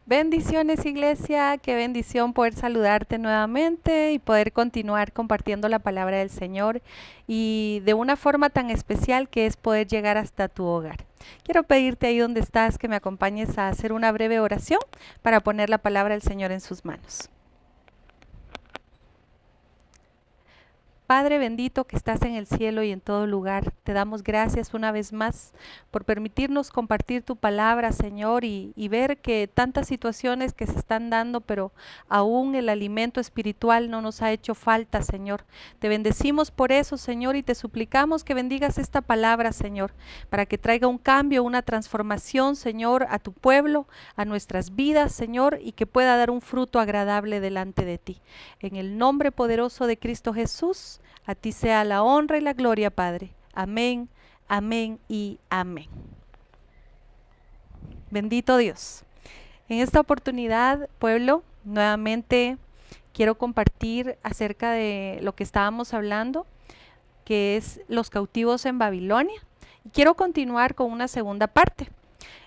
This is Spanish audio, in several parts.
Bendiciones, iglesia, qué bendición poder saludarte nuevamente y poder continuar compartiendo la palabra del Señor y de una forma tan especial que es poder llegar hasta tu hogar. Quiero pedirte ahí donde estás que me acompañes a hacer una breve oración para poner la palabra del Señor en sus manos. Padre bendito que estás en el cielo y en todo lugar, te damos gracias una vez más por permitirnos compartir tu palabra, Señor, y ver que tantas situaciones que se están dando, pero aún el alimento espiritual no nos ha hecho falta, Señor. Te bendecimos por eso, Señor, y te suplicamos que bendigas esta palabra, Señor, para que traiga un cambio, una transformación, Señor, a tu pueblo, a nuestras vidas, Señor, y que pueda dar un fruto agradable delante de ti. En el nombre poderoso de Cristo Jesús, a ti sea la honra y la gloria, Padre. Amén, amén y amén. Bendito Dios. En esta oportunidad, pueblo, nuevamente quiero compartir acerca de lo que estábamos hablando, que es los cautivos en Babilonia. Y quiero continuar con una segunda parte.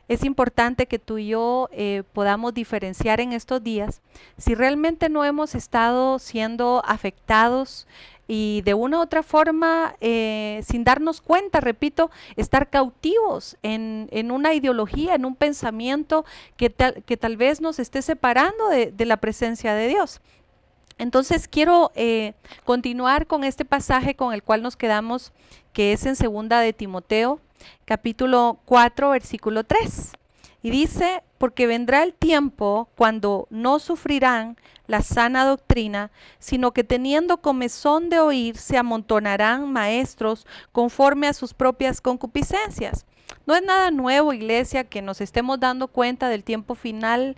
Es importante que tú y yo podamos diferenciar en estos días si realmente no hemos estado siendo afectados y de una u otra forma, sin darnos cuenta, repito, estar cautivos en una ideología, en un pensamiento que tal vez nos esté separando de la presencia de Dios. Entonces quiero continuar con este pasaje con el cual nos quedamos, que es en segunda de Timoteo, capítulo 4, versículo 3. Y dice, porque vendrá el tiempo cuando no sufrirán la sana doctrina, sino que teniendo comezón de oír, se amontonarán maestros conforme a sus propias concupiscencias. No es nada nuevo, iglesia, que nos estemos dando cuenta del tiempo final,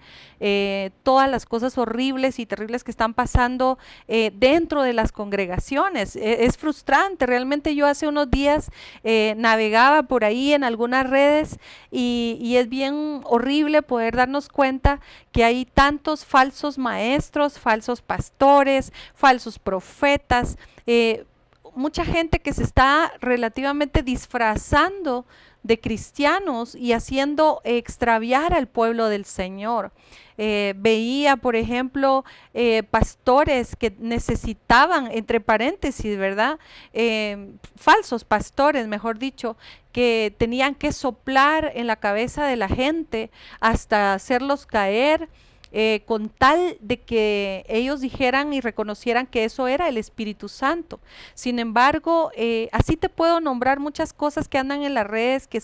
todas las cosas horribles y terribles que están pasando dentro de las congregaciones. Es frustrante, realmente yo hace unos días navegaba por ahí en algunas redes y es bien horrible poder darnos cuenta que hay tantos falsos maestros, falsos pastores, falsos profetas, mucha gente que se está relativamente disfrazando de cristianos y haciendo extraviar al pueblo del Señor. Veía, por ejemplo, pastores que necesitaban, entre paréntesis, ¿verdad? Falsos pastores, mejor dicho, que tenían que soplar en la cabeza de la gente hasta hacerlos caer. Con tal de que ellos dijeran y reconocieran que eso era el Espíritu Santo. Sin embargo, así te puedo nombrar muchas cosas que andan en las redes que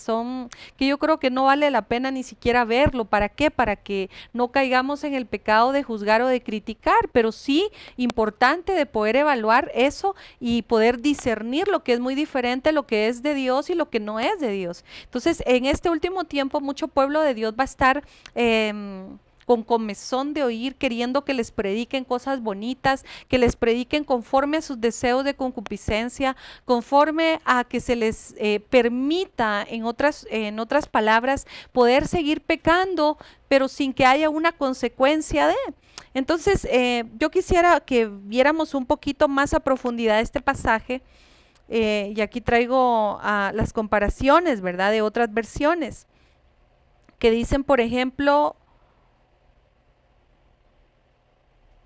yo creo que no vale la pena ni siquiera verlo. ¿Para qué? Para que no caigamos en el pecado de juzgar o de criticar, pero sí importante de poder evaluar eso y poder discernir lo que es muy diferente, lo que es de Dios y lo que no es de Dios. Entonces, en este último tiempo, mucho pueblo de Dios va a estar con comezón de oír, queriendo que les prediquen cosas bonitas, que les prediquen conforme a sus deseos de concupiscencia, conforme a que se les permita, en otras palabras, poder seguir pecando, pero sin que haya una consecuencia de. Entonces, yo quisiera que viéramos un poquito más a profundidad este pasaje, y aquí traigo las comparaciones, ¿verdad?, de otras versiones, que dicen, por ejemplo,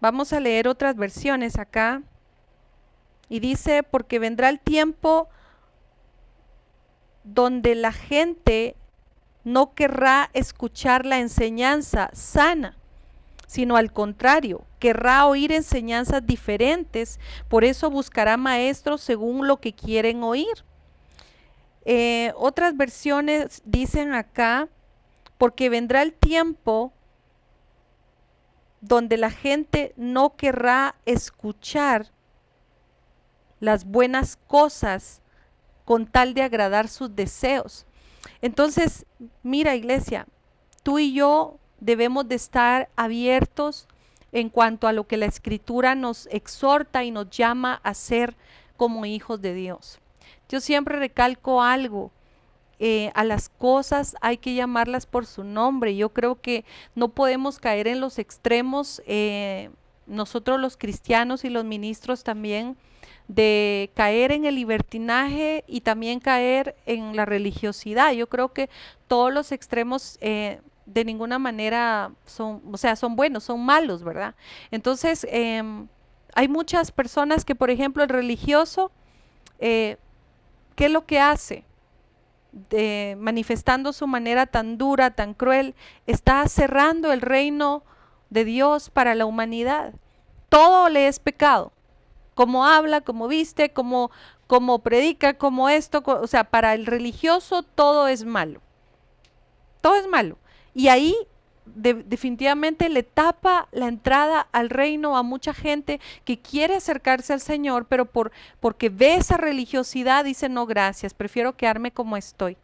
vamos a leer otras versiones acá. Y dice, porque vendrá el tiempo donde la gente no querrá escuchar la enseñanza sana, sino al contrario, querrá oír enseñanzas diferentes, por eso buscará maestros según lo que quieren oír. Otras versiones dicen acá, porque vendrá el tiempo donde la gente no querrá escuchar las buenas cosas con tal de agradar sus deseos. Entonces, mira, iglesia, tú y yo debemos de estar abiertos en cuanto a lo que la Escritura nos exhorta y nos llama a ser como hijos de Dios. Yo siempre recalco algo. A las cosas hay que llamarlas por su nombre. Yo creo que no podemos caer en los extremos, nosotros los cristianos y los ministros también, de caer en el libertinaje y también caer en la religiosidad. Yo creo que todos los extremos de ninguna manera son, o sea, son buenos, son malos, ¿verdad? Entonces, hay muchas personas que, por ejemplo, el religioso, eh, ¿qué es lo que hace? Manifestando su manera tan dura, tan cruel, está cerrando el reino de Dios para la humanidad. Todo le es pecado. Como habla, como viste, como predica, como esto, o sea, para el religioso todo es malo. Todo es malo. Y ahí definitivamente le tapa la entrada al reino a mucha gente que quiere acercarse al Señor, pero porque ve esa religiosidad dice, no, gracias, prefiero quedarme como estoy.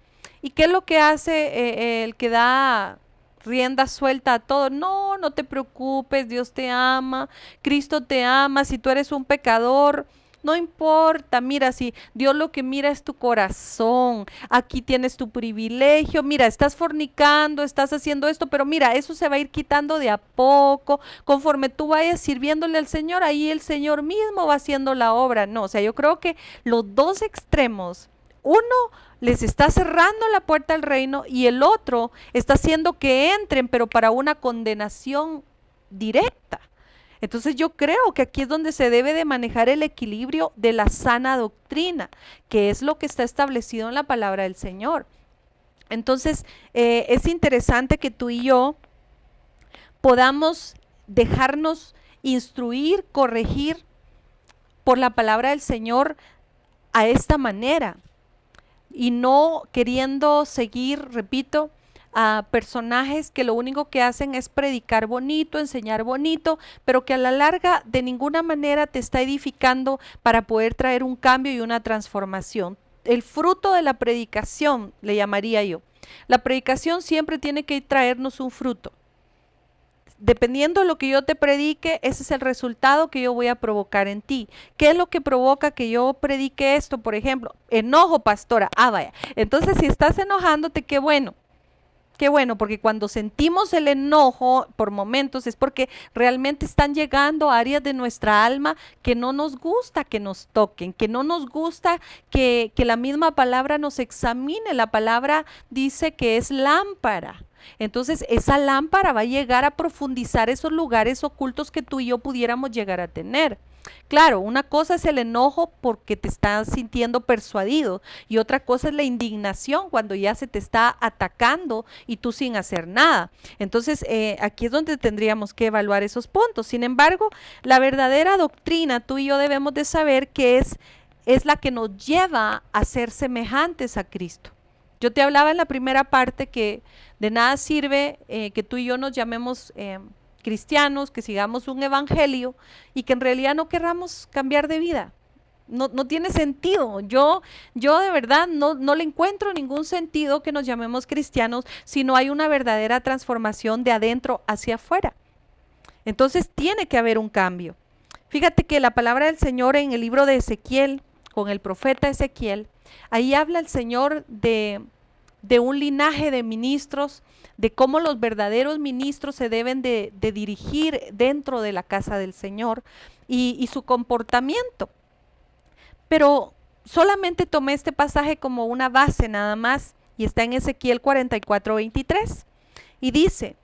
¿Y qué es lo que hace el que da rienda suelta a todo? No, no te preocupes, Dios te ama, Cristo te ama, si tú eres un pecador, no importa, mira, si Dios lo que mira es tu corazón, aquí tienes tu privilegio, mira, estás fornicando, estás haciendo esto, pero mira, eso se va a ir quitando de a poco, conforme tú vayas sirviéndole al Señor, ahí el Señor mismo va haciendo la obra. No, o sea, yo creo que los dos extremos, uno les está cerrando la puerta al reino y el otro está haciendo que entren, pero para una condenación directa. Entonces yo creo que aquí es donde se debe de manejar el equilibrio de la sana doctrina, que es lo que está establecido en la palabra del Señor. Entonces es interesante que tú y yo podamos dejarnos instruir, corregir por la palabra del Señor a esta manera y no queriendo seguir, repito, a personajes que lo único que hacen es predicar bonito, enseñar bonito, pero que a la larga de ninguna manera te está edificando para poder traer un cambio y una transformación. El fruto de la predicación, le llamaría yo. La predicación siempre tiene que traernos un fruto. Dependiendo de lo que yo te predique, ese es el resultado que yo voy a provocar en ti. ¿Qué es lo que provoca que yo predique esto? Por ejemplo, enojo, pastora. Ah, vaya. Entonces, si estás enojándote, qué bueno. Qué bueno, porque cuando sentimos el enojo por momentos es porque realmente están llegando áreas de nuestra alma que no nos gusta que nos toquen, que no nos gusta que la misma palabra nos examine. La palabra dice que es lámpara. Entonces esa lámpara va a llegar a profundizar esos lugares ocultos que tú y yo pudiéramos llegar a tener. Claro, una cosa es el enojo porque te estás sintiendo persuadido y otra cosa es la indignación cuando ya se te está atacando y tú sin hacer nada. Entonces, aquí es donde tendríamos que evaluar esos puntos. Sin embargo, la verdadera doctrina, tú y yo debemos de saber que es la que nos lleva a ser semejantes a Cristo. Yo te hablaba en la primera parte que de nada sirve que tú y yo nos llamemos cristianos, que sigamos un evangelio y que en realidad no querramos cambiar de vida. No, no tiene sentido. Yo de verdad no le encuentro ningún sentido que nos llamemos cristianos si no hay una verdadera transformación de adentro hacia afuera. Entonces tiene que haber un cambio. Fíjate que la palabra del Señor en el libro de Ezequiel, con el profeta Ezequiel, ahí habla el Señor de un linaje de ministros, de cómo los verdaderos ministros se deben de dirigir dentro de la casa del Señor y su comportamiento. Pero solamente tomé este pasaje como una base nada más y está en Ezequiel 44:23 y dice,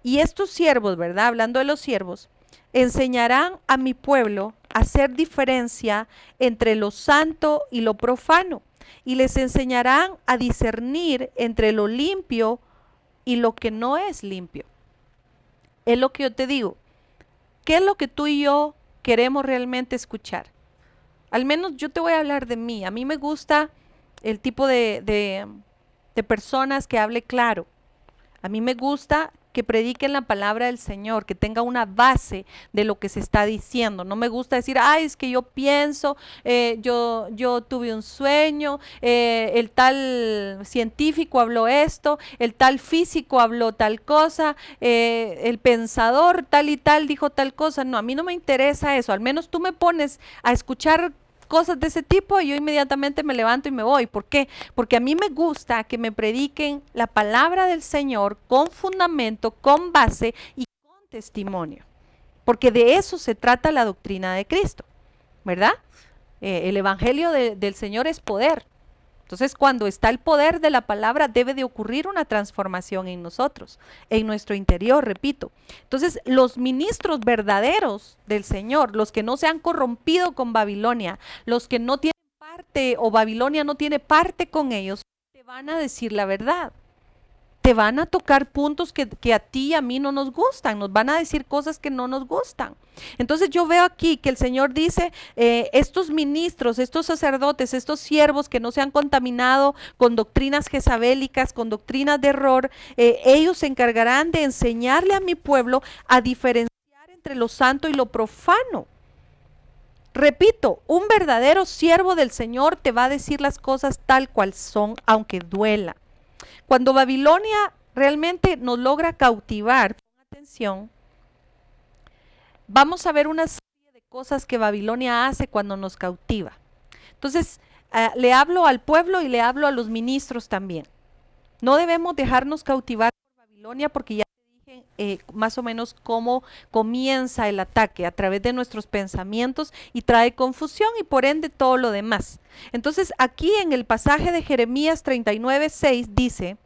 y estos siervos, ¿verdad? Hablando de los siervos, enseñarán a mi pueblo a hacer diferencia entre lo santo y lo profano y les enseñarán a discernir entre lo limpio y lo que no es limpio. Es lo que yo te digo. ¿Qué es lo que tú y yo queremos realmente escuchar? Al menos yo te voy a hablar de mí. A mí me gusta el tipo de personas que hable claro. A mí me gusta que prediquen la palabra del Señor, que tenga una base de lo que se está diciendo. No me gusta decir, ay, es que yo pienso, yo tuve un sueño, el tal científico habló esto, el tal físico habló tal cosa, el pensador tal y tal dijo tal cosa. No, a mí no me interesa eso. Al menos tú me pones a escuchar cosas de ese tipo y yo inmediatamente me levanto y me voy. ¿Por qué? Porque a mí me gusta que me prediquen la palabra del Señor con fundamento, con base y con testimonio. Porque de eso se trata la doctrina de Cristo, ¿verdad? El evangelio del Señor es poder. Entonces, cuando está el poder de la palabra, debe de ocurrir una transformación en nosotros, en nuestro interior, repito. Entonces, los ministros verdaderos del Señor, los que no se han corrompido con Babilonia, los que no tienen parte o Babilonia no tiene parte con ellos, te van a decir la verdad. Te van a tocar puntos que a ti y a mí no nos gustan, nos van a decir cosas que no nos gustan. Entonces yo veo aquí que el Señor dice, estos ministros, estos sacerdotes, estos siervos que no se han contaminado con doctrinas jezabélicas, con doctrinas de error, ellos se encargarán de enseñarle a mi pueblo a diferenciar entre lo santo y lo profano. Repito, un verdadero siervo del Señor te va a decir las cosas tal cual son, aunque duela. Cuando Babilonia realmente nos logra cautivar, pon atención, vamos a ver una serie de cosas que Babilonia hace cuando nos cautiva. Entonces, le hablo al pueblo y le hablo a los ministros también. No debemos dejarnos cautivar por Babilonia porque ya te dije más o menos cómo comienza el ataque a través de nuestros pensamientos y trae confusión y por ende todo lo demás. Entonces, aquí en el pasaje de Jeremías 39:6 dice: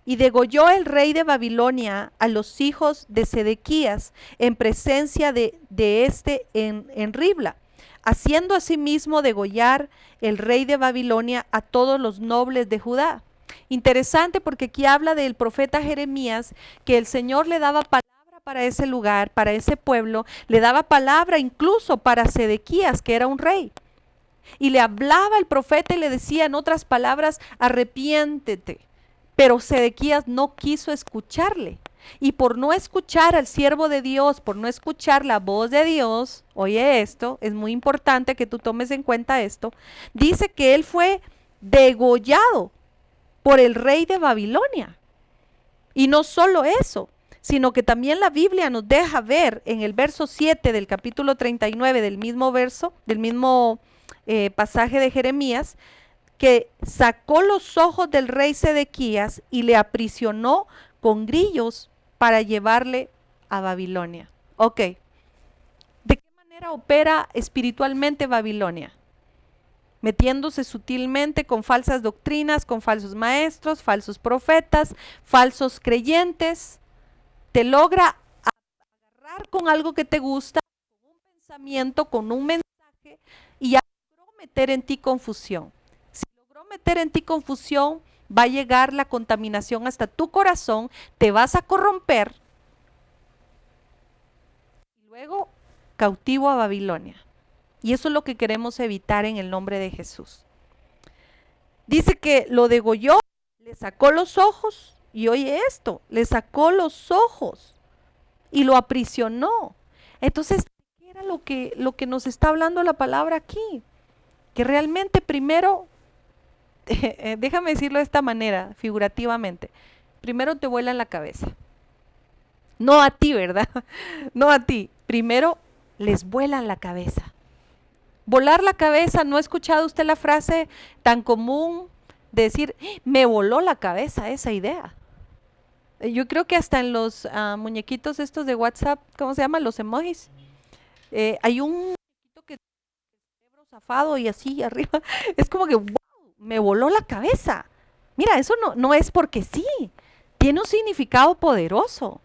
y degolló el rey de Babilonia a los hijos de Sedequías en presencia de este en Ribla, haciendo asimismo degollar el rey de Babilonia a todos los nobles de Judá. Interesante porque aquí habla del profeta Jeremías, que el Señor le daba palabra para ese lugar, para ese pueblo, le daba palabra incluso para Sedequías, que era un rey. Y le hablaba el profeta y le decía en otras palabras, arrepiéntete. Pero Sedequías no quiso escucharle. Y por no escuchar al siervo de Dios, por no escuchar la voz de Dios, oye esto, es muy importante que tú tomes en cuenta esto, dice que él fue degollado por el rey de Babilonia. Y no solo eso, sino que también la Biblia nos deja ver en el verso 7 del capítulo 39 del mismo verso, del mismo pasaje de Jeremías, que sacó los ojos del rey Sedequías y le aprisionó con grillos para llevarle a Babilonia. Ok, ¿de qué manera opera espiritualmente Babilonia? Metiéndose sutilmente con falsas doctrinas, con falsos maestros, falsos profetas, falsos creyentes. Te logra agarrar con algo que te gusta, con un pensamiento, con un mensaje, y ya logró meter en ti confusión. Meter en ti confusión, va a llegar la contaminación hasta tu corazón, te vas a corromper y luego cautivo a Babilonia. Y eso es lo que queremos evitar en el nombre de Jesús. Dice que lo degolló, le sacó los ojos, y oye esto, le sacó los ojos y lo aprisionó. Entonces, ¿qué era lo que nos está hablando la palabra aquí? Que realmente primero déjame decirlo de esta manera, figurativamente. Primero te vuelan la cabeza. No a ti, ¿verdad? No a ti. Primero les vuelan la cabeza. Volar la cabeza, ¿no ha escuchado usted la frase tan común de decir, me voló la cabeza esa idea? Yo creo que hasta en los muñequitos estos de WhatsApp, ¿cómo se llaman? Los emojis. Hay un muñequito que tiene el cerebro zafado y así arriba. Es como que me voló la cabeza. Mira, eso no es porque sí, tiene un significado poderoso.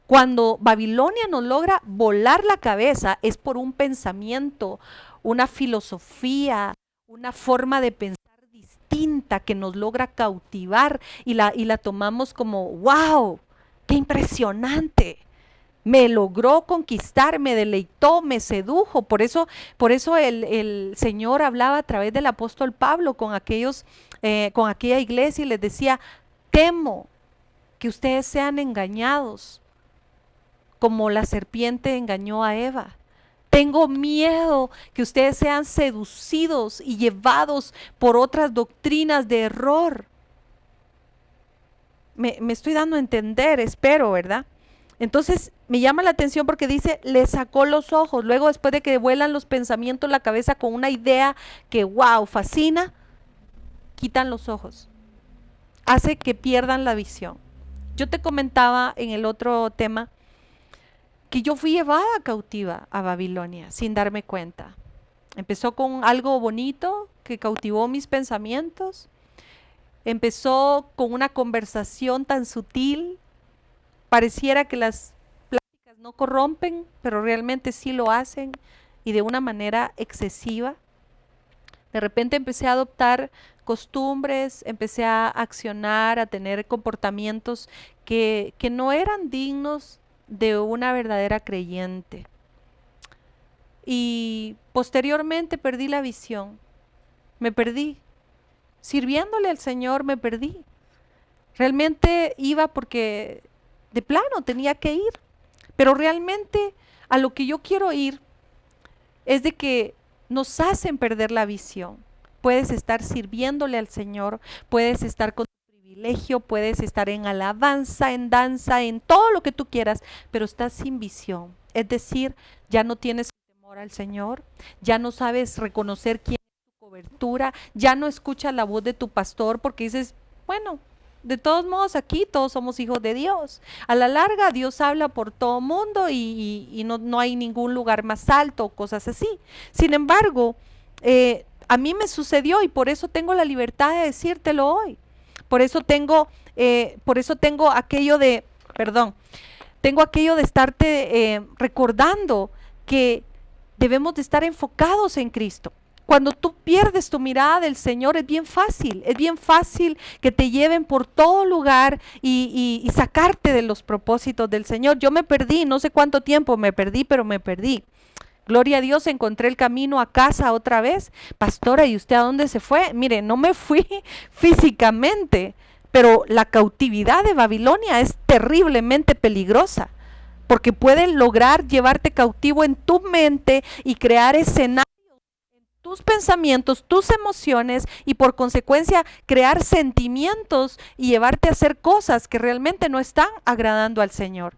Cuando Babilonia nos logra volar la cabeza es por un pensamiento, una filosofía, una forma de pensar distinta que nos logra cautivar y la tomamos como, wow, qué impresionante. Me logró conquistar, me deleitó, me sedujo. Por eso el Señor hablaba a través del apóstol Pablo con aquella iglesia y les decía, temo que ustedes sean engañados como la serpiente engañó a Eva. Tengo miedo que ustedes sean seducidos y llevados por otras doctrinas de error. Me estoy dando a entender, espero, ¿verdad? Entonces me llama la atención porque dice, le sacó los ojos. Luego, después de que vuelan los pensamientos, la cabeza con una idea que wow, fascina, quitan los ojos. Hace que pierdan la visión. Yo te comentaba en el otro tema que yo fui llevada cautiva a Babilonia sin darme cuenta. Empezó con algo bonito que cautivó mis pensamientos. Empezó con una conversación tan sutil. Pareciera que las pláticas no corrompen, pero realmente sí lo hacen y de una manera excesiva. De repente empecé a adoptar costumbres, empecé a accionar, a tener comportamientos que no eran dignos de una verdadera creyente. Y posteriormente perdí la visión, me perdí. Sirviéndole al Señor me perdí. Realmente iba porque de plano tenía que ir, pero realmente a lo que yo quiero ir es de que nos hacen perder la visión. Puedes estar sirviéndole al Señor, puedes estar con tu privilegio, puedes estar en alabanza, en danza, en todo lo que tú quieras, pero estás sin visión. Es decir, ya no tienes temor al Señor, ya no sabes reconocer quién es tu cobertura, ya no escuchas la voz de tu pastor porque dices, bueno, de todos modos aquí todos somos hijos de Dios. A la larga Dios habla por todo mundo y no hay ningún lugar más alto o cosas así. Sin embargo, a mí me sucedió y por eso tengo la libertad de decírtelo hoy. Por eso tengo aquello de, perdón, tengo aquello de estarte recordando que debemos de estar enfocados en Cristo. Cuando tú pierdes tu mirada del Señor es bien fácil que te lleven por todo lugar y sacarte de los propósitos del Señor. Yo me perdí, no sé cuánto tiempo me perdí, pero me perdí. Gloria a Dios, encontré el camino a casa otra vez. Pastora, ¿y usted a dónde se fue? Mire, no me fui físicamente, pero la cautividad de Babilonia es terriblemente peligrosa, porque puede lograr llevarte cautivo en tu mente y crear escenarios, tus pensamientos, tus emociones y por consecuencia crear sentimientos y llevarte a hacer cosas que realmente no están agradando al Señor.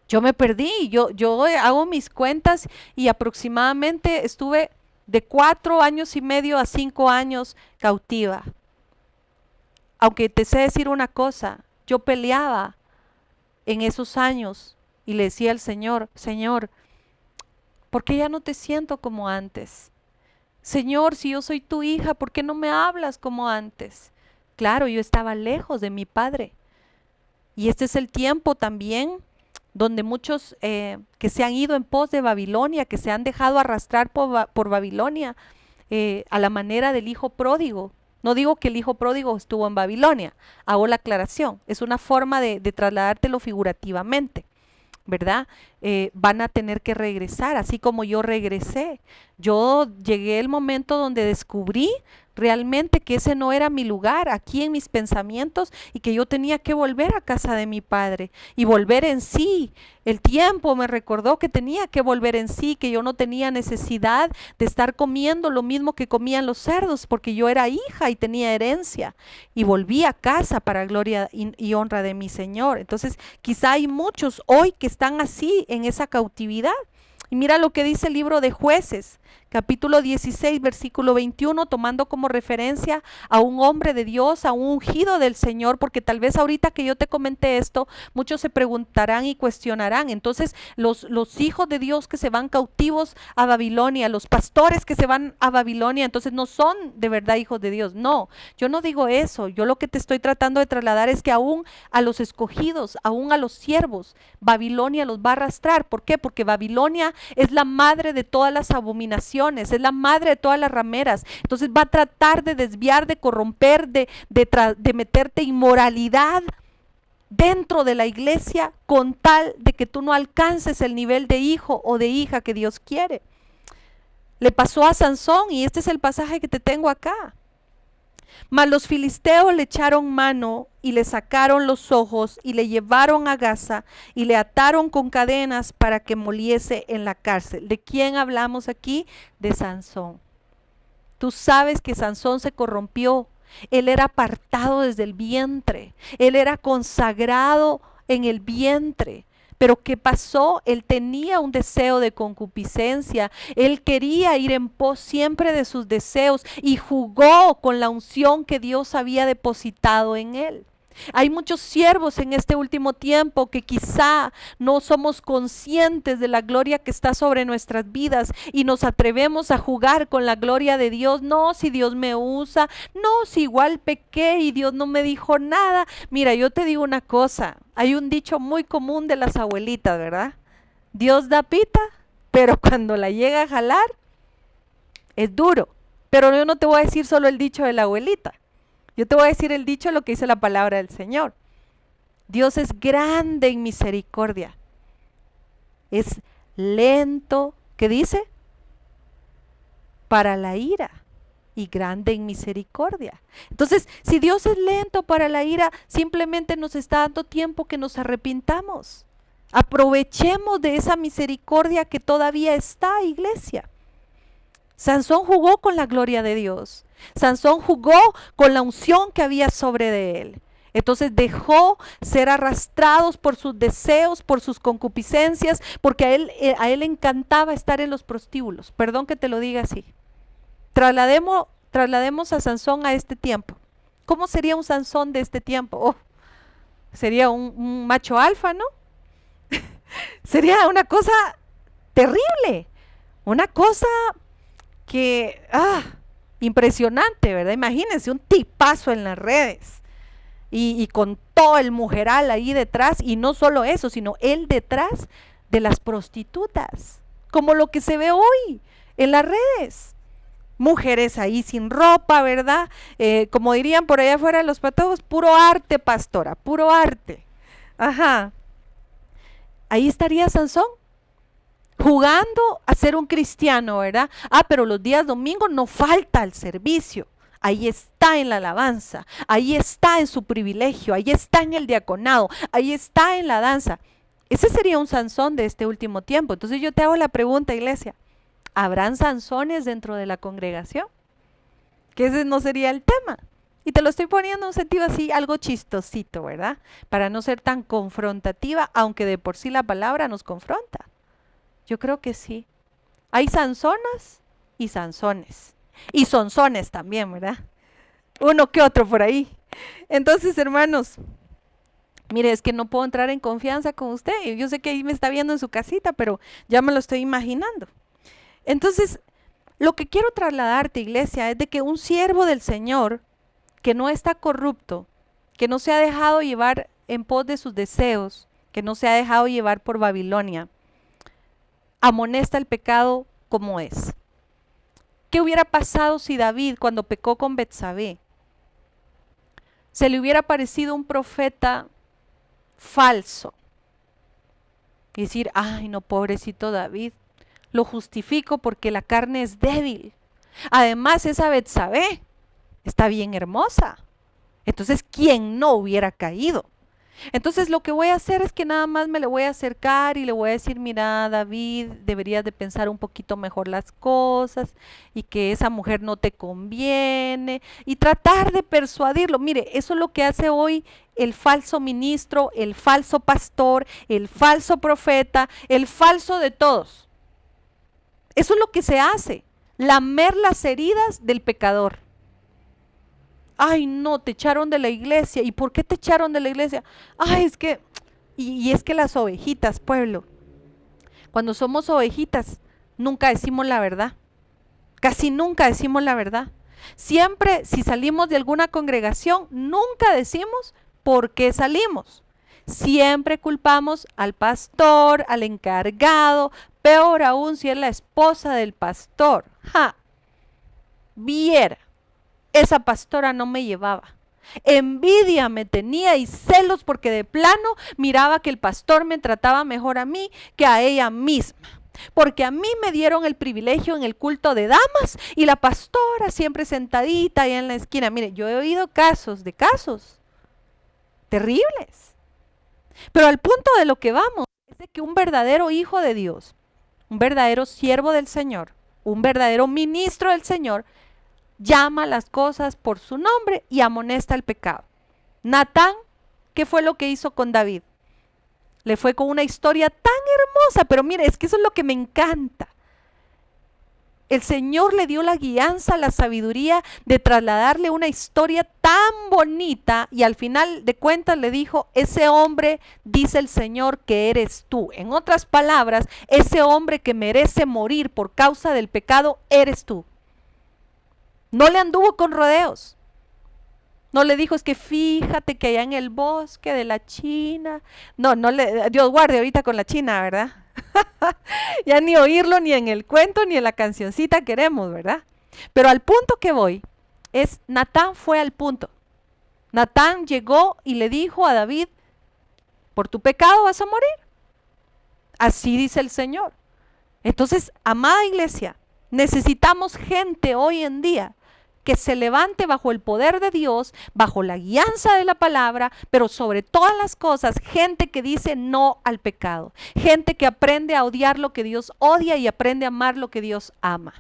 Yo me perdí, yo hago mis cuentas y aproximadamente estuve de 4 años y medio a 5 años cautiva. Aunque te sé decir una cosa, yo peleaba en esos años y le decía al Señor, Señor, ¿por qué ya no te siento como antes? Señor, si yo soy tu hija, ¿por qué no me hablas como antes? Claro, yo estaba lejos de mi padre. Y este es el tiempo también donde muchos que se han ido en pos de Babilonia, que se han dejado arrastrar por Babilonia, a la manera del hijo pródigo. No digo que el hijo pródigo estuvo en Babilonia, hago la aclaración, es una forma de trasladártelo figurativamente. ¿Verdad? Van a tener que regresar, así como yo regresé. Yo llegué el momento donde descubrí realmente que ese no era mi lugar aquí en mis pensamientos y que yo tenía que volver a casa de mi padre y volver en sí. El tiempo me recordó que tenía que volver en sí, que yo no tenía necesidad de estar comiendo lo mismo que comían los cerdos porque yo era hija y tenía herencia y volví a casa para gloria y honra de mi Señor. Entonces quizá hay muchos hoy que están así en esa cautividad. Y mira lo que dice el libro de Jueces, capítulo 16, versículo 21, tomando como referencia a un hombre de Dios, a un ungido del Señor, porque tal vez ahorita que yo te comenté esto, muchos se preguntarán y cuestionarán. Entonces, los hijos de Dios que se van cautivos a Babilonia, los pastores que se van a Babilonia, entonces no son de verdad hijos de Dios. No, yo no digo eso. Yo lo que te estoy tratando de trasladar es que aún a los escogidos, aún a los siervos, Babilonia los va a arrastrar. ¿Por qué? Porque Babilonia es la madre de todas las abominaciones, es la madre de todas las rameras. Entonces va a tratar de desviar, de corromper, de meterte inmoralidad dentro de la iglesia con tal de que tú no alcances el nivel de hijo o de hija que Dios quiere. Le pasó a Sansón y este es el pasaje que te tengo acá. Mas los filisteos le echaron mano y le sacaron los ojos y le llevaron a Gaza y le ataron con cadenas para que moliese en la cárcel. ¿De quién hablamos aquí? De Sansón. Tú sabes que Sansón se corrompió. Él era apartado desde el vientre. Él era consagrado en el vientre. Pero ¿qué pasó? Él tenía un deseo de concupiscencia. Él quería ir en pos siempre de sus deseos y jugó con la unción que Dios había depositado en él. Hay muchos siervos en este último tiempo que quizá no somos conscientes de la gloria que está sobre nuestras vidas y nos atrevemos a jugar con la gloria de Dios. No, si Dios me usa, no, si igual pequé y Dios no me dijo nada. Mira, yo te digo una cosa, hay un dicho muy común de las abuelitas, ¿verdad? Dios da pita, pero cuando la llega a jalar, es duro. Pero yo no te voy a decir solo el dicho de la abuelita. Yo te voy a decir el dicho, lo que dice la palabra del Señor. Dios es grande en misericordia. Es lento, ¿qué dice? Para la ira y grande en misericordia. Entonces, si Dios es lento para la ira, simplemente nos está dando tiempo que nos arrepintamos. Aprovechemos de esa misericordia que todavía está, iglesia. Sansón jugó con la gloria de Dios. Sansón jugó con la unción que había sobre de él. Entonces dejó ser arrastrados por sus deseos, por sus concupiscencias, porque a él le encantaba estar en los prostíbulos. Perdón que te lo diga así. Traslademos a Sansón a este tiempo. ¿Cómo sería un Sansón de este tiempo? Oh, sería un macho alfa, ¿no? Sería una cosa terrible, una cosa que, impresionante, ¿verdad? Imagínense un tipazo en las redes y con todo el mujeral ahí detrás, y no solo eso, sino él detrás de las prostitutas, como lo que se ve hoy en las redes. Mujeres ahí sin ropa, ¿verdad? Como dirían por allá afuera los patojos, puro arte, pastora, puro arte. Ajá. Ahí estaría Sansón, jugando a ser un cristiano, ¿verdad? Pero los días domingos no falta el servicio. Ahí está en la alabanza, ahí está en su privilegio, ahí está en el diaconado, ahí está en la danza. Ese sería un Sansón de este último tiempo. Entonces yo te hago la pregunta, iglesia, ¿habrán Sansones dentro de la congregación? Que ese no sería el tema. Y te lo estoy poniendo en un sentido así, algo chistosito, ¿verdad? Para no ser tan confrontativa, aunque de por sí la palabra nos confronta. Yo creo que sí. Hay Sansonas y Sansones. Y Sonsones también, ¿verdad? Uno que otro por ahí. Entonces, hermanos, mire, es que no puedo entrar en confianza con usted. Yo sé que ahí me está viendo en su casita, pero ya me lo estoy imaginando. Entonces, lo que quiero trasladarte, iglesia, es de que un siervo del Señor que no está corrupto, que no se ha dejado llevar en pos de sus deseos, que no se ha dejado llevar por Babilonia, amonesta el pecado como es. ¿Qué hubiera pasado si David, cuando pecó con Betsabé, se le hubiera parecido un profeta falso? Y decir, ay no, pobrecito David, lo justifico porque la carne es débil. Además, esa Betsabé está bien hermosa. Entonces, ¿quién no hubiera caído? Entonces lo que voy a hacer es que nada más me le voy a acercar y le voy a decir, mira David, deberías de pensar un poquito mejor las cosas y que esa mujer no te conviene, y tratar de persuadirlo. Mire, eso es lo que hace hoy el falso ministro, el falso pastor, el falso profeta, el falso de todos. Eso es lo que se hace, lamer las heridas del pecador. Ay, no, te echaron de la iglesia. ¿Y por qué te echaron de la iglesia? Ay, es que, y es que las ovejitas, pueblo, cuando somos ovejitas, nunca decimos la verdad. Casi nunca decimos la verdad. Siempre, si salimos de alguna congregación, nunca decimos por qué salimos. Siempre culpamos al pastor, al encargado, peor aún si es la esposa del pastor. Viera. Esa pastora no me llevaba. Envidia me tenía y celos porque de plano miraba que el pastor me trataba mejor a mí que a ella misma. Porque a mí me dieron el privilegio en el culto de damas y la pastora siempre sentadita ahí en la esquina. Mire, yo he oído casos terribles. Pero al punto de lo que vamos es de que un verdadero hijo de Dios, un verdadero siervo del Señor, un verdadero ministro del Señor, llama las cosas por su nombre y amonesta el pecado. Natán, ¿qué fue lo que hizo con David? Le fue con una historia tan hermosa, pero mire, es que eso es lo que me encanta. El Señor le dio la guianza, la sabiduría de trasladarle una historia tan bonita y al final de cuentas le dijo, ese hombre, dice el Señor, que eres tú. En otras palabras, ese hombre que merece morir por causa del pecado, eres tú. No le anduvo con rodeos. No le dijo, es que fíjate que allá en el bosque de la China. No, Dios guarde ahorita con la China, ¿verdad? Ya ni oírlo, ni en el cuento, ni en la cancioncita queremos, ¿verdad? Pero al punto que voy es, Natán fue al punto. Natán llegó y le dijo a David, por tu pecado vas a morir. Así dice el Señor. Entonces, amada iglesia, necesitamos gente hoy en día que se levante bajo el poder de Dios, bajo la guianza de la palabra, pero sobre todas las cosas, gente que dice no al pecado, gente que aprende a odiar lo que Dios odia y aprende a amar lo que Dios ama.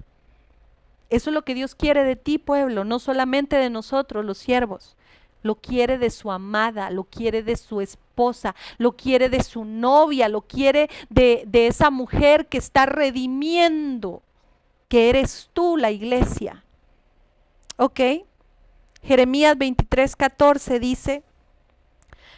Eso es lo que Dios quiere de ti, pueblo, no solamente de nosotros, los siervos. Lo quiere de su amada, lo quiere de su esposa, lo quiere de su novia, lo quiere de esa mujer que está redimiendo, que eres tú, la iglesia. Ok, Jeremías 23:14 dice,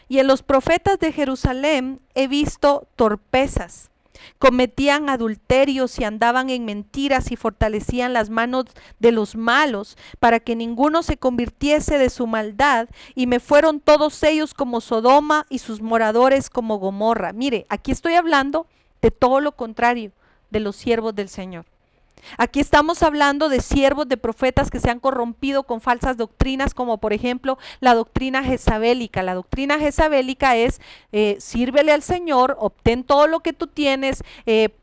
y en los profetas de Jerusalén he visto torpezas, cometían adulterios y andaban en mentiras y fortalecían las manos de los malos para que ninguno se convirtiese de su maldad, y me fueron todos ellos como Sodoma y sus moradores como Gomorra. Mire, aquí estoy hablando de todo lo contrario de los siervos del Señor. Aquí estamos hablando de siervos, de profetas que se han corrompido con falsas doctrinas, como por ejemplo la doctrina jezabélica. La doctrina jezabélica es, sírvele al Señor, obtén todo lo que tú tienes,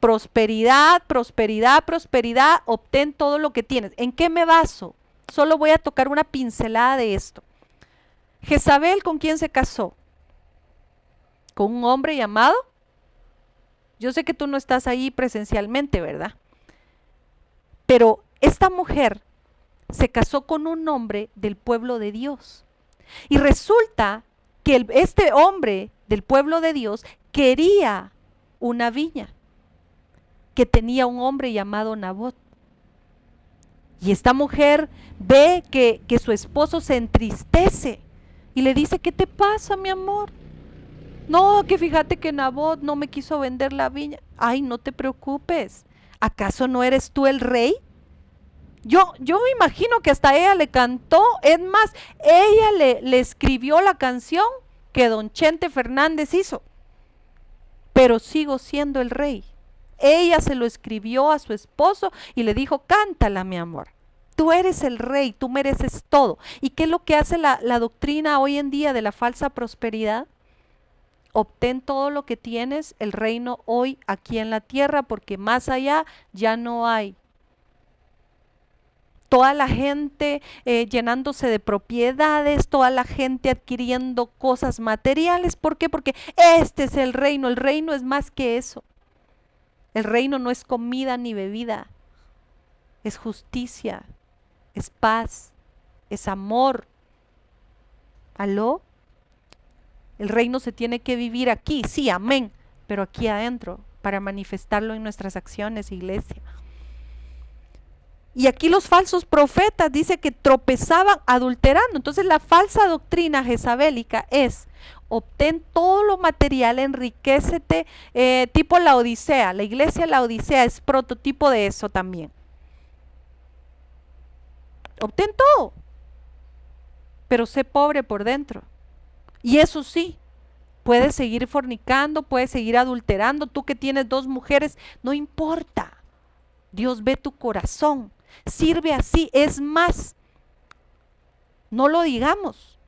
prosperidad, prosperidad, prosperidad, obtén todo lo que tienes. ¿En qué me baso? Solo voy a tocar una pincelada de esto. Jezabel, ¿con quién se casó? ¿Con un hombre llamado? Yo sé que tú no estás ahí presencialmente, ¿verdad? Pero esta mujer se casó con un hombre del pueblo de Dios. Y resulta que este hombre del pueblo de Dios quería una viña que tenía un hombre llamado Nabot. Y esta mujer ve que su esposo se entristece y le dice, ¿qué te pasa, mi amor? No, que fíjate que Nabot no me quiso vender la viña. Ay, no te preocupes. ¿Acaso no eres tú el rey? Yo me imagino que hasta ella le cantó, es más, ella le escribió la canción que don Chente Fernández hizo. Pero sigo siendo el rey. Ella se lo escribió a su esposo y le dijo, cántala, mi amor. Tú eres el rey, tú mereces todo. ¿Y qué es lo que hace la doctrina hoy en día de la falsa prosperidad? Obtén todo lo que tienes, el reino hoy aquí en la tierra, porque más allá ya no hay. Toda la gente llenándose de propiedades, toda la gente adquiriendo cosas materiales. ¿Por qué? Porque este es el reino es más que eso. El reino no es comida ni bebida, es justicia, es paz, es amor. ¿Aló? El reino se tiene que vivir aquí, sí, amén, pero aquí adentro, para manifestarlo en nuestras acciones, iglesia. Y aquí los falsos profetas dice que tropezaban adulterando. Entonces la falsa doctrina jezabélica es, obtén todo lo material, enriquécete, tipo la Odisea. La iglesia la Odisea es prototipo de eso también. Obtén todo, pero sé pobre por dentro. Y eso sí, puedes seguir fornicando, puedes seguir adulterando. Tú que tienes 2 mujeres, no importa. Dios ve tu corazón. Sirve así. Es más, no lo digamos.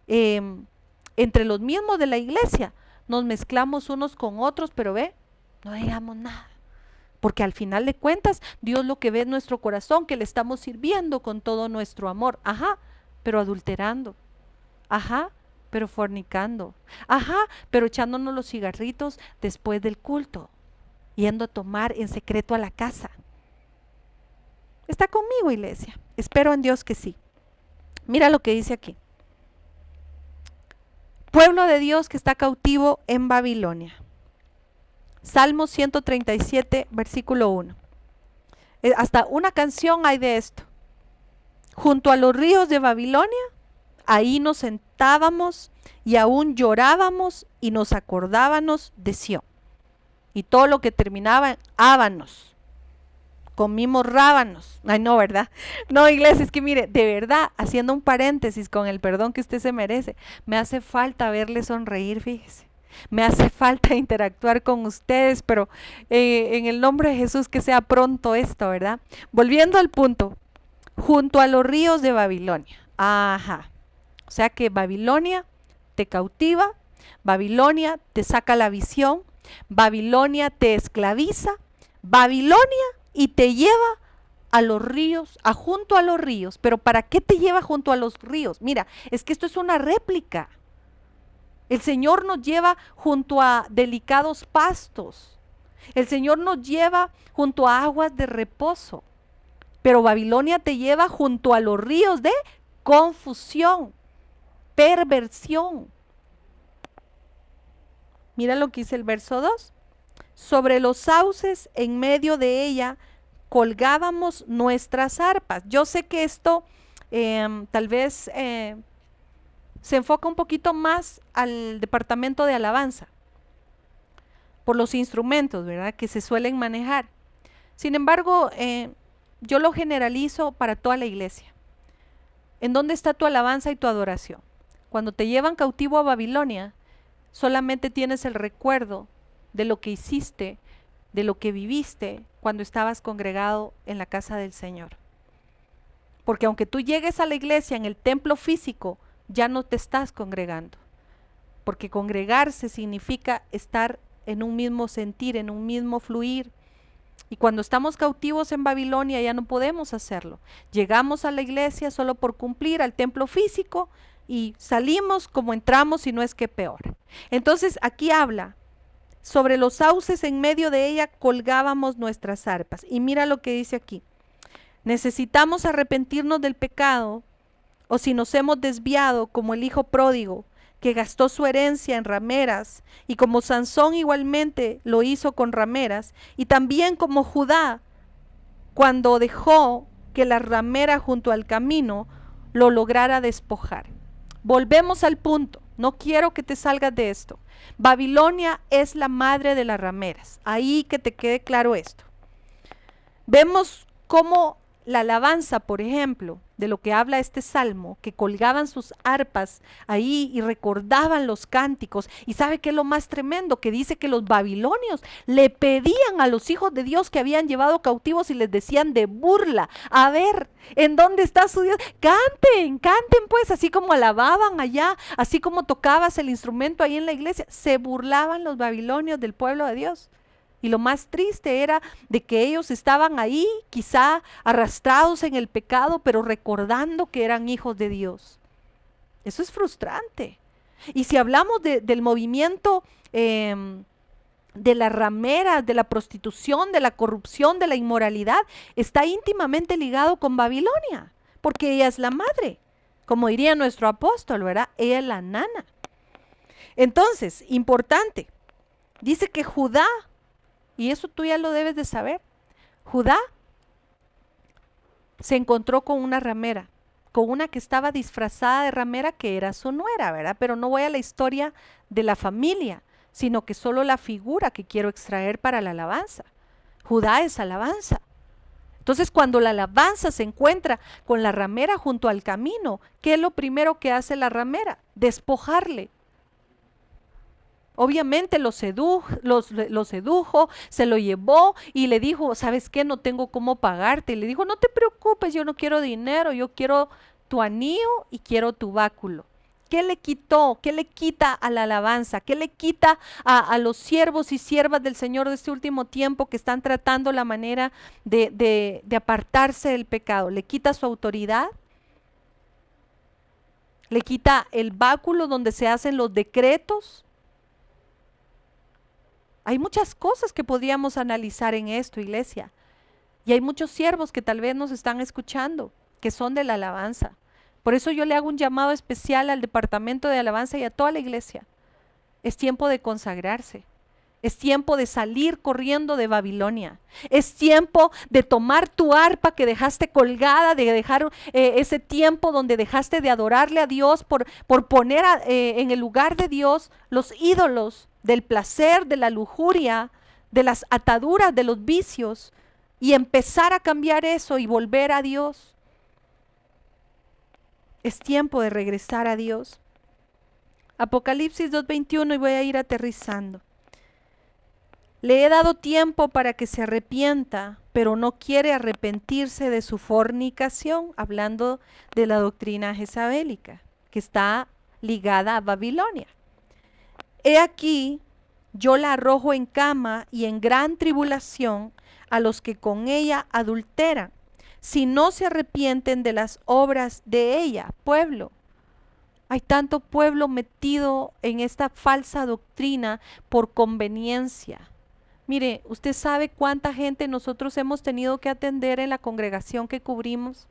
Entre los mismos de la iglesia nos mezclamos unos con otros, pero ve, no digamos nada. Porque al final de cuentas, Dios lo que ve es nuestro corazón, que le estamos sirviendo con todo nuestro amor. Ajá, pero adulterando. Ajá, pero fornicando. Ajá, pero echándonos los cigarritos después del culto, yendo a tomar en secreto a la casa. ¿Está conmigo, iglesia? Espero en Dios que sí. Mira lo que dice aquí. Pueblo de Dios que está cautivo en Babilonia. Salmo 137, versículo 1. Hasta una canción hay de esto. Junto a los ríos de Babilonia, ahí nos sentábamos y aún llorábamos y nos acordábamos de Sión. Y todo lo que terminaba en ábanos. Comimos rábanos. Ay, no, ¿verdad? No, iglesia, es que mire, de verdad, haciendo un paréntesis con el perdón que usted se merece, me hace falta verle sonreír, fíjese. Me hace falta interactuar con ustedes, pero en el nombre de Jesús que sea pronto esto, ¿verdad? Volviendo al punto, junto a los ríos de Babilonia. Ajá. O sea que Babilonia te cautiva, Babilonia te saca la visión, Babilonia te esclaviza, Babilonia y te lleva a los ríos, a junto a los ríos. Pero ¿para qué te lleva junto a los ríos? Mira, es que esto es una réplica. El Señor nos lleva junto a delicados pastos. El Señor nos lleva junto a aguas de reposo. Pero Babilonia te lleva junto a los ríos de confusión, perversión. Mira lo que dice el verso 2. Sobre los sauces en medio de ella colgábamos nuestras arpas. Yo sé que esto tal vez se enfoca un poquito más al departamento de alabanza, por los instrumentos, ¿verdad?, que se suelen manejar. Sin embargo, yo lo generalizo para toda la iglesia. ¿En dónde está tu alabanza y tu adoración? Cuando te llevan cautivo a Babilonia, solamente tienes el recuerdo de lo que hiciste, de lo que viviste cuando estabas congregado en la casa del Señor. Porque aunque tú llegues a la iglesia en el templo físico, ya no te estás congregando. Porque congregarse significa estar en un mismo sentir, en un mismo fluir. Y cuando estamos cautivos en Babilonia ya no podemos hacerlo. Llegamos a la iglesia solo por cumplir al templo físico y salimos como entramos, y no es que peor. Entonces aquí habla, sobre los sauces en medio de ella colgábamos nuestras arpas. Y mira lo que dice aquí. Necesitamos arrepentirnos del pecado, o si nos hemos desviado como el hijo pródigo, que gastó su herencia en rameras, y como Sansón igualmente lo hizo con rameras, y también como Judá, cuando dejó que la ramera junto al camino lo lograra despojar. Volvemos al punto, no quiero que te salgas de esto. Babilonia es la madre de las rameras, ahí que te quede claro esto. Vemos cómo la alabanza, por ejemplo, de lo que habla este salmo, que colgaban sus arpas ahí y recordaban los cánticos. Y ¿sabe qué es lo más tremendo? Que dice que los babilonios le pedían a los hijos de Dios que habían llevado cautivos y les decían de burla: a ver, ¿en dónde está su Dios? Canten, canten pues, así como alababan allá, así como tocabas el instrumento ahí en la iglesia. Se burlaban los babilonios del pueblo de Dios. Y lo más triste era de que ellos estaban ahí, quizá arrastrados en el pecado, pero recordando que eran hijos de Dios. Eso es frustrante. Y si hablamos del movimiento de las rameras, de la prostitución, de la corrupción, de la inmoralidad, está íntimamente ligado con Babilonia, porque ella es la madre, como diría nuestro apóstol, ¿verdad? Ella es la nana. Entonces, importante, dice que Judá, y eso tú ya lo debes de saber, Judá se encontró con una ramera, con una que estaba disfrazada de ramera, que era su nuera, ¿verdad? Pero no voy a la historia de la familia, sino que solo la figura que quiero extraer para la alabanza. Judá es alabanza. Entonces, cuando la alabanza se encuentra con la ramera junto al camino, ¿qué es lo primero que hace la ramera? Despojarle. Obviamente lo sedujo, se lo llevó y le dijo: ¿sabes qué? No tengo cómo pagarte. Y le dijo: no te preocupes, yo no quiero dinero, yo quiero tu anillo y quiero tu báculo. ¿Qué le quitó? ¿Qué le quita a la alabanza? ¿Qué le quita a los siervos y siervas del Señor de este último tiempo que están tratando la manera de apartarse del pecado? Le quita su autoridad, le quita el báculo donde se hacen los decretos. Hay muchas cosas que podríamos analizar en esto, iglesia. Y hay muchos siervos que tal vez nos están escuchando, que son de la alabanza. Por eso yo le hago un llamado especial al departamento de alabanza y a toda la iglesia. Es tiempo de consagrarse. Es tiempo de salir corriendo de Babilonia. Es tiempo de tomar tu arpa que dejaste colgada, de dejar ese tiempo donde dejaste de adorarle a Dios por poner en el lugar de Dios los ídolos del placer, de la lujuria, de las ataduras, de los vicios, y empezar a cambiar eso y volver a Dios. Es tiempo de regresar a Dios. Apocalipsis 2:21, y voy a ir aterrizando. Le he dado tiempo para que se arrepienta, pero no quiere arrepentirse de su fornicación, hablando de la doctrina jezabélica, que está ligada a Babilonia. He aquí, yo la arrojo en cama y en gran tribulación a los que con ella adulteran, si no se arrepienten de las obras de ella. Pueblo, hay tanto pueblo metido en esta falsa doctrina por conveniencia. Mire, ¿usted sabe cuánta gente nosotros hemos tenido que atender en la congregación que cubrimos?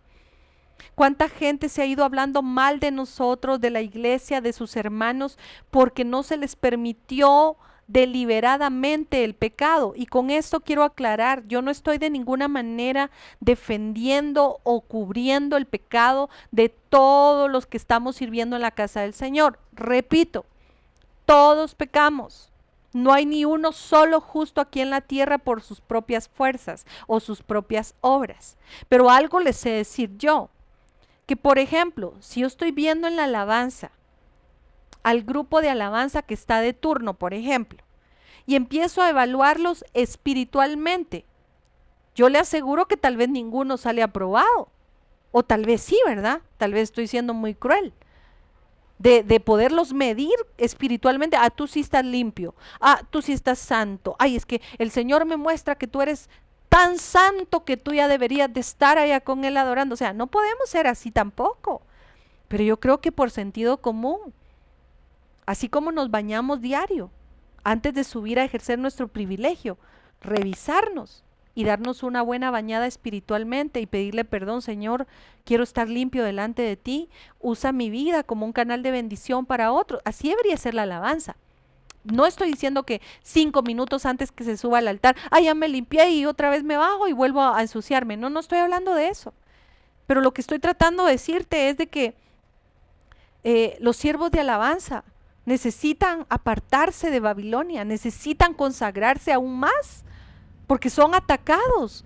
¿Cuánta gente se ha ido hablando mal de nosotros, de la iglesia, de sus hermanos, porque no se les permitió deliberadamente el pecado? Y con esto quiero aclarar, yo no estoy de ninguna manera defendiendo o cubriendo el pecado de todos los que estamos sirviendo en la casa del Señor. Repito, todos pecamos. No hay ni uno solo justo aquí en la tierra por sus propias fuerzas o sus propias obras. Pero algo les sé decir yo, que por ejemplo, si yo estoy viendo en la alabanza al grupo de alabanza que está de turno, por ejemplo, y empiezo a evaluarlos espiritualmente, yo le aseguro que tal vez ninguno sale aprobado, o tal vez sí, ¿verdad? Tal vez estoy siendo muy cruel. De poderlos medir espiritualmente. Ah, tú sí estás limpio. Ah, tú sí estás santo. Ay, es que el Señor me muestra que tú eres tan santo que tú ya deberías de estar allá con Él adorando. O sea, no podemos ser así tampoco. Pero yo creo que por sentido común, así como nos bañamos diario, antes de subir a ejercer nuestro privilegio, revisarnos y darnos una buena bañada espiritualmente y pedirle perdón. Señor, quiero estar limpio delante de ti, usa mi vida como un canal de bendición para otros. Así debería ser la alabanza. No estoy diciendo que 5 minutos antes que se suba al altar, ya me limpié y otra vez me bajo y vuelvo a ensuciarme. No, no estoy hablando de eso. Pero lo que estoy tratando de decirte es de que los siervos de alabanza necesitan apartarse de Babilonia, necesitan consagrarse aún más, porque son atacados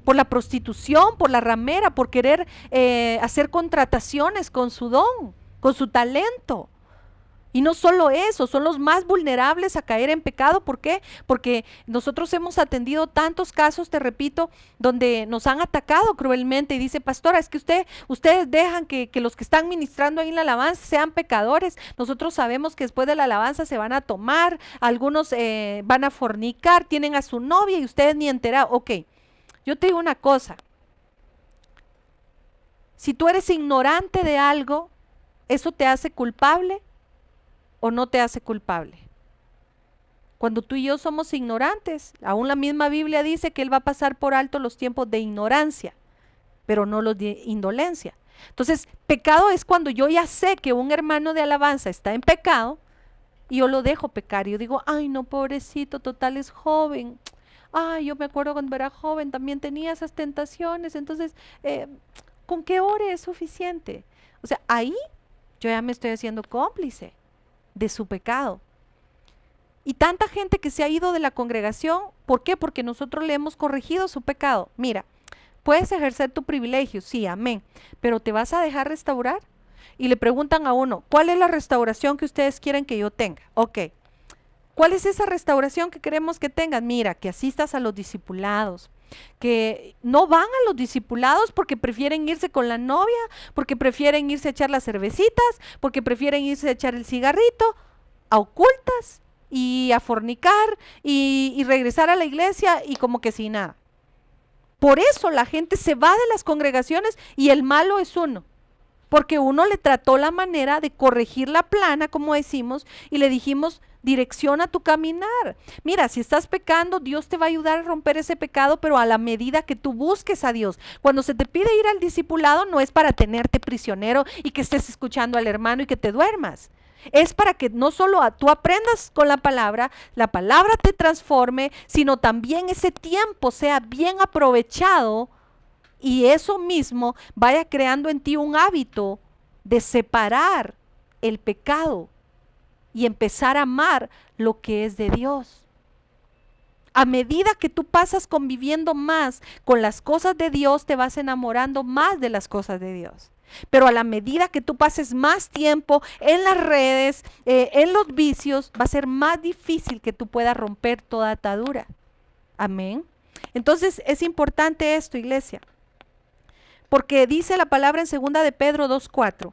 por la prostitución, por la ramera, por querer hacer contrataciones con su don, con su talento. Y no solo eso, son los más vulnerables a caer en pecado. ¿Por qué? Porque nosotros hemos atendido tantos casos, te repito, donde nos han atacado cruelmente y dice, pastora, es que ustedes dejan que los que están ministrando ahí en la alabanza sean pecadores. Nosotros sabemos que después de la alabanza se van a tomar, algunos van a fornicar, tienen a su novia y ustedes ni enterados. Ok, yo te digo una cosa, si tú eres ignorante de algo, ¿eso te hace culpable o no te hace culpable? Cuando tú y yo somos ignorantes, aún la misma Biblia dice que Él va a pasar por alto los tiempos de ignorancia, pero no los de indolencia. Entonces, pecado es cuando yo ya sé que un hermano de alabanza está en pecado y yo lo dejo pecar. Y yo digo, ay no, pobrecito, total es joven. Ay, yo me acuerdo cuando era joven también tenía esas tentaciones, entonces, ¿con qué ore es suficiente? O sea, ahí yo ya me estoy haciendo cómplice de su pecado. Y tanta gente que se ha ido de la congregación, ¿por qué? Porque nosotros le hemos corregido su pecado. Mira, puedes ejercer tu privilegio, sí, amén, pero ¿te vas a dejar restaurar? Y le preguntan a uno, ¿cuál es la restauración que ustedes quieren que yo tenga? Ok, ¿cuál es esa restauración que queremos que tengas? Mira, que asistas a los discipulados, que no van a los discipulados porque prefieren irse con la novia, porque prefieren irse a echar las cervecitas, porque prefieren irse a echar el cigarrito, a ocultas y a fornicar y regresar a la iglesia y como que sin nada. Por eso la gente se va de las congregaciones y el malo es uno, porque uno le trató la manera de corregir la plana, como decimos, y le dijimos, direcciona tu caminar. Mira, si estás pecando, Dios te va a ayudar a romper ese pecado, pero a la medida que tú busques a Dios. Cuando se te pide ir al discipulado, no es para tenerte prisionero y que estés escuchando al hermano y que te duermas. Es para que no solo tú aprendas con la palabra te transforme, sino también ese tiempo sea bien aprovechado y eso mismo vaya creando en ti un hábito de separar el pecado y empezar a amar lo que es de Dios. A medida que tú pasas conviviendo más con las cosas de Dios, te vas enamorando más de las cosas de Dios. Pero a la medida que tú pases más tiempo en las redes, en los vicios, va a ser más difícil que tú puedas romper toda atadura. Amén. Entonces es importante esto, iglesia. Porque dice la palabra en 2 de Pedro 2:4.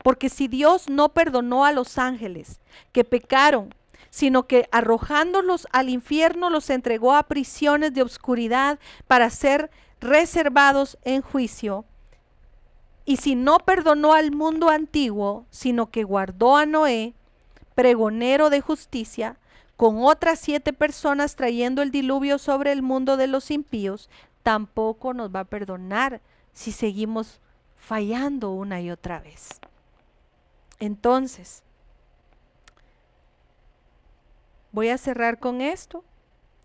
Porque si Dios no perdonó a los ángeles que pecaron, sino que arrojándolos al infierno los entregó a prisiones de oscuridad para ser reservados en juicio. Y si no perdonó al mundo antiguo, sino que guardó a Noé, pregonero de justicia, con otras 7 personas trayendo el diluvio sobre el mundo de los impíos, tampoco nos va a perdonar si seguimos fallando una y otra vez. Entonces, voy a cerrar con esto,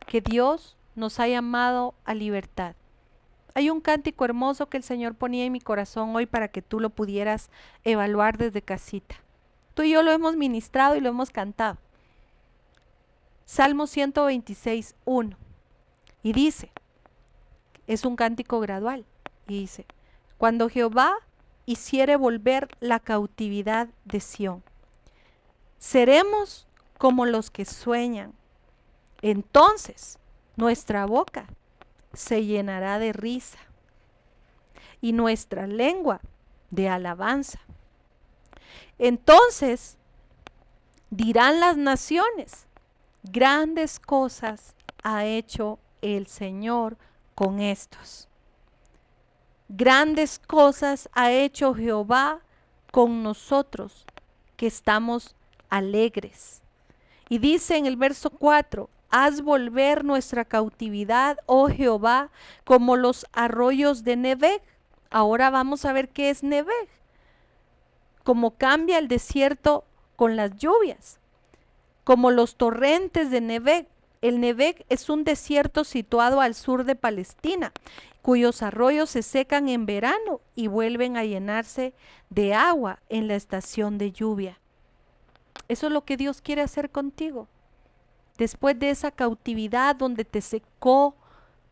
que Dios nos ha llamado a libertad. Hay un cántico hermoso que el Señor ponía en mi corazón hoy para que tú lo pudieras evaluar desde casita. Tú y yo lo hemos ministrado y lo hemos cantado. Salmo 126:1. Y dice, es un cántico gradual, y dice, cuando Jehová hiciere volver la cautividad de Sión, seremos como los que sueñan. Entonces nuestra boca se llenará de risa y nuestra lengua de alabanza. Entonces dirán las naciones, grandes cosas ha hecho el Señor con estos. Grandes cosas ha hecho Jehová con nosotros, que estamos alegres. Y dice en el verso 4, haz volver nuestra cautividad, oh Jehová, como los arroyos de Neveg. Ahora vamos a ver qué es Neveg. Como cambia el desierto con las lluvias, como los torrentes de Neveg. El Neveg es un desierto situado al sur de Palestina, cuyos arroyos se secan en verano y vuelven a llenarse de agua en la estación de lluvia. Eso es lo que Dios quiere hacer contigo. Después de esa cautividad donde te secó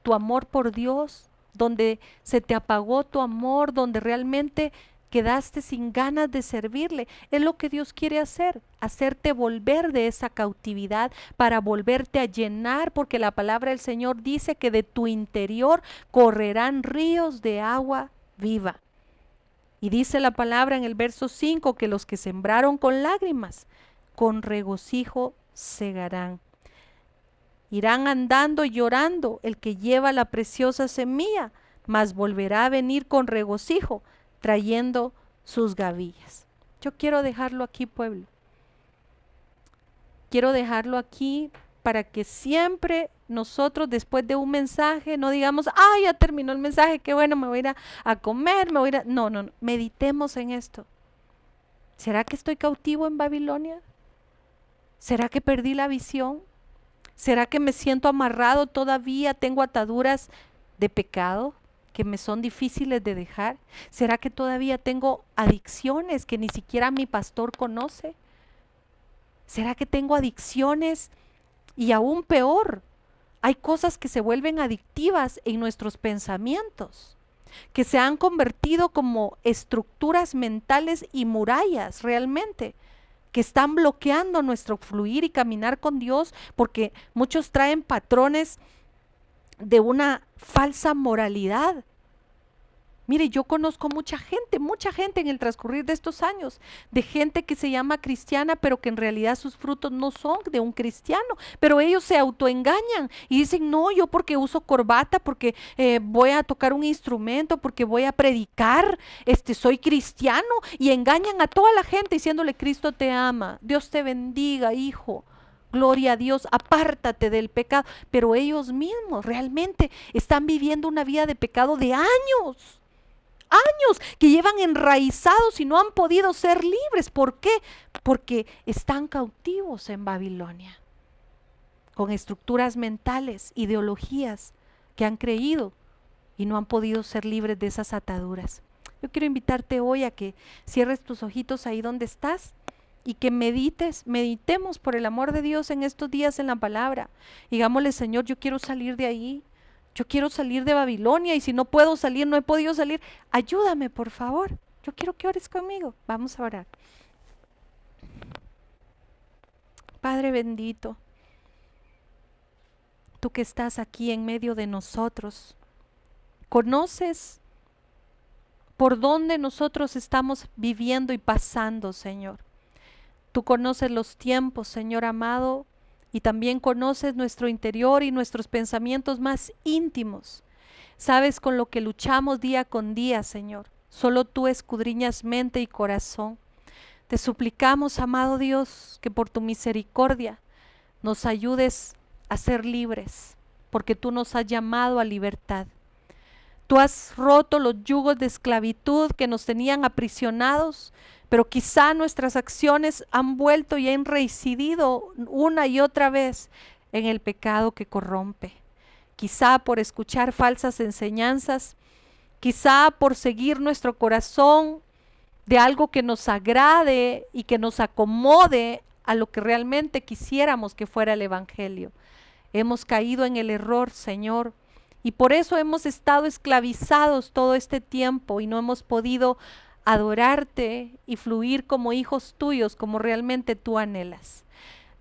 tu amor por Dios, donde se te apagó tu amor, donde realmente quedaste sin ganas de servirle, es lo que Dios quiere hacer, hacerte volver de esa cautividad para volverte a llenar, porque la palabra del Señor dice que de tu interior correrán ríos de agua viva. Y dice la palabra en el verso 5 que los que sembraron con lágrimas, con regocijo segarán. Irán andando y llorando el que lleva la preciosa semilla, mas volverá a venir con regocijo, trayendo sus gavillas. Yo quiero dejarlo aquí, pueblo. Quiero dejarlo aquí para que siempre nosotros después de un mensaje no digamos, ya terminó el mensaje, qué bueno, me voy a ir a comer, me voy a ir a... No, meditemos en esto. ¿Será que estoy cautivo en Babilonia? ¿Será que perdí la visión? ¿Será que me siento amarrado todavía? ¿Tengo ataduras de pecado que me son difíciles de dejar? ¿Será que todavía tengo adicciones que ni siquiera mi pastor conoce? ¿Será que tengo adicciones? Y aún peor, hay cosas que se vuelven adictivas en nuestros pensamientos, que se han convertido como estructuras mentales y murallas realmente, que están bloqueando nuestro fluir y caminar con Dios, porque muchos traen patrones de una falsa moralidad. Mire, yo conozco mucha gente en el transcurrir de estos años, de gente que se llama cristiana, pero que en realidad sus frutos no son de un cristiano, pero ellos se autoengañan y dicen, no, yo porque uso corbata, porque voy a tocar un instrumento, porque voy a predicar, soy cristiano, y engañan a toda la gente diciéndole, Cristo te ama, Dios te bendiga, hijo. Gloria a Dios, apártate del pecado, pero ellos mismos realmente están viviendo una vida de pecado de años que llevan enraizados y no han podido ser libres. ¿Por qué? porque están cautivos en Babilonia, con estructuras mentales, ideologías que han creído y no han podido ser libres de esas ataduras. Yo quiero invitarte hoy a que cierres tus ojitos ahí donde estás y que meditemos por el amor de Dios en estos días en la palabra. Digámosle: Señor, yo quiero salir de ahí, yo quiero salir de Babilonia, y si no puedo salir, no he podido salir, ayúdame por favor. Yo quiero que ores conmigo. Vamos a orar. Padre bendito, tú que estás aquí en medio de nosotros, conoces por dónde nosotros estamos viviendo y pasando, Señor. Tú conoces los tiempos, Señor amado, y también conoces nuestro interior y nuestros pensamientos más íntimos. Sabes con lo que luchamos día con día, Señor. Solo tú escudriñas mente y corazón. Te suplicamos, amado Dios, que por tu misericordia nos ayudes a ser libres, porque tú nos has llamado a libertad. Tú has roto los yugos de esclavitud que nos tenían aprisionados, pero quizá nuestras acciones han vuelto y han reincidido una y otra vez en el pecado que corrompe. Quizá por escuchar falsas enseñanzas, quizá por seguir nuestro corazón de algo que nos agrade y que nos acomode a lo que realmente quisiéramos que fuera el Evangelio. Hemos caído en el error, Señor, y por eso hemos estado esclavizados todo este tiempo y no hemos podido adorarte y fluir como hijos tuyos, como realmente tú anhelas.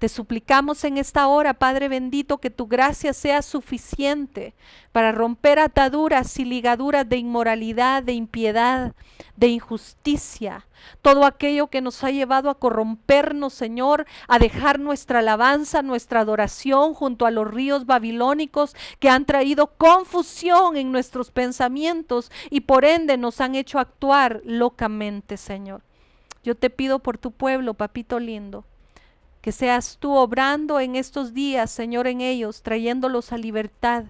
Te suplicamos en esta hora, Padre bendito, que tu gracia sea suficiente para romper ataduras y ligaduras de inmoralidad, de impiedad, de injusticia, todo aquello que nos ha llevado a corrompernos, Señor, a dejar nuestra alabanza, nuestra adoración junto a los ríos babilónicos que han traído confusión en nuestros pensamientos y por ende nos han hecho actuar locamente, Señor. Yo te pido por tu pueblo, papito lindo, que seas tú obrando en estos días, Señor, en ellos, trayéndolos a libertad,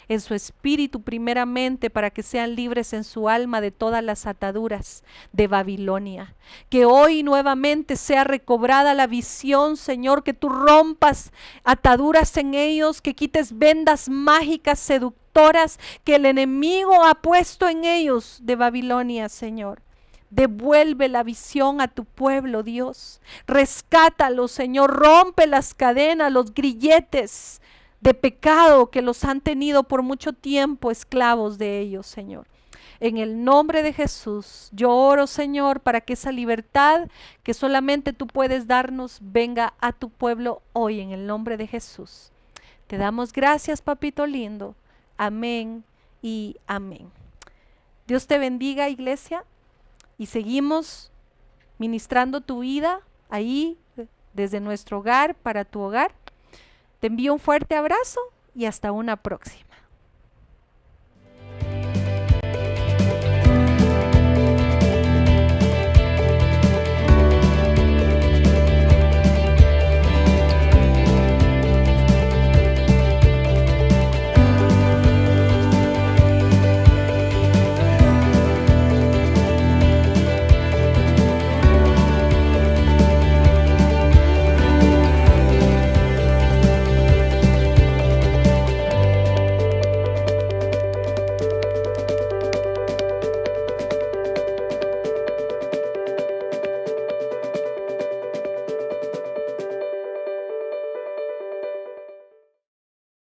en su espíritu primeramente, para que sean libres en su alma de todas las ataduras de Babilonia. Que hoy nuevamente sea recobrada la visión, Señor, que tú rompas ataduras en ellos, que quites vendas mágicas, seductoras, que el enemigo ha puesto en ellos de Babilonia, Señor. Devuelve la visión a tu pueblo, Dios. Rescátalo, Señor. Rompe las cadenas, los grilletes de pecado que los han tenido por mucho tiempo esclavos de ellos, Señor. En el nombre de Jesús, yo oro, Señor, para que esa libertad que solamente tú puedes darnos venga a tu pueblo hoy, en el nombre de Jesús. Te damos gracias, papito lindo. Amén y amén. Dios te bendiga, iglesia. Y seguimos ministrando tu vida ahí desde nuestro hogar para tu hogar. Te envío un fuerte abrazo y hasta una próxima.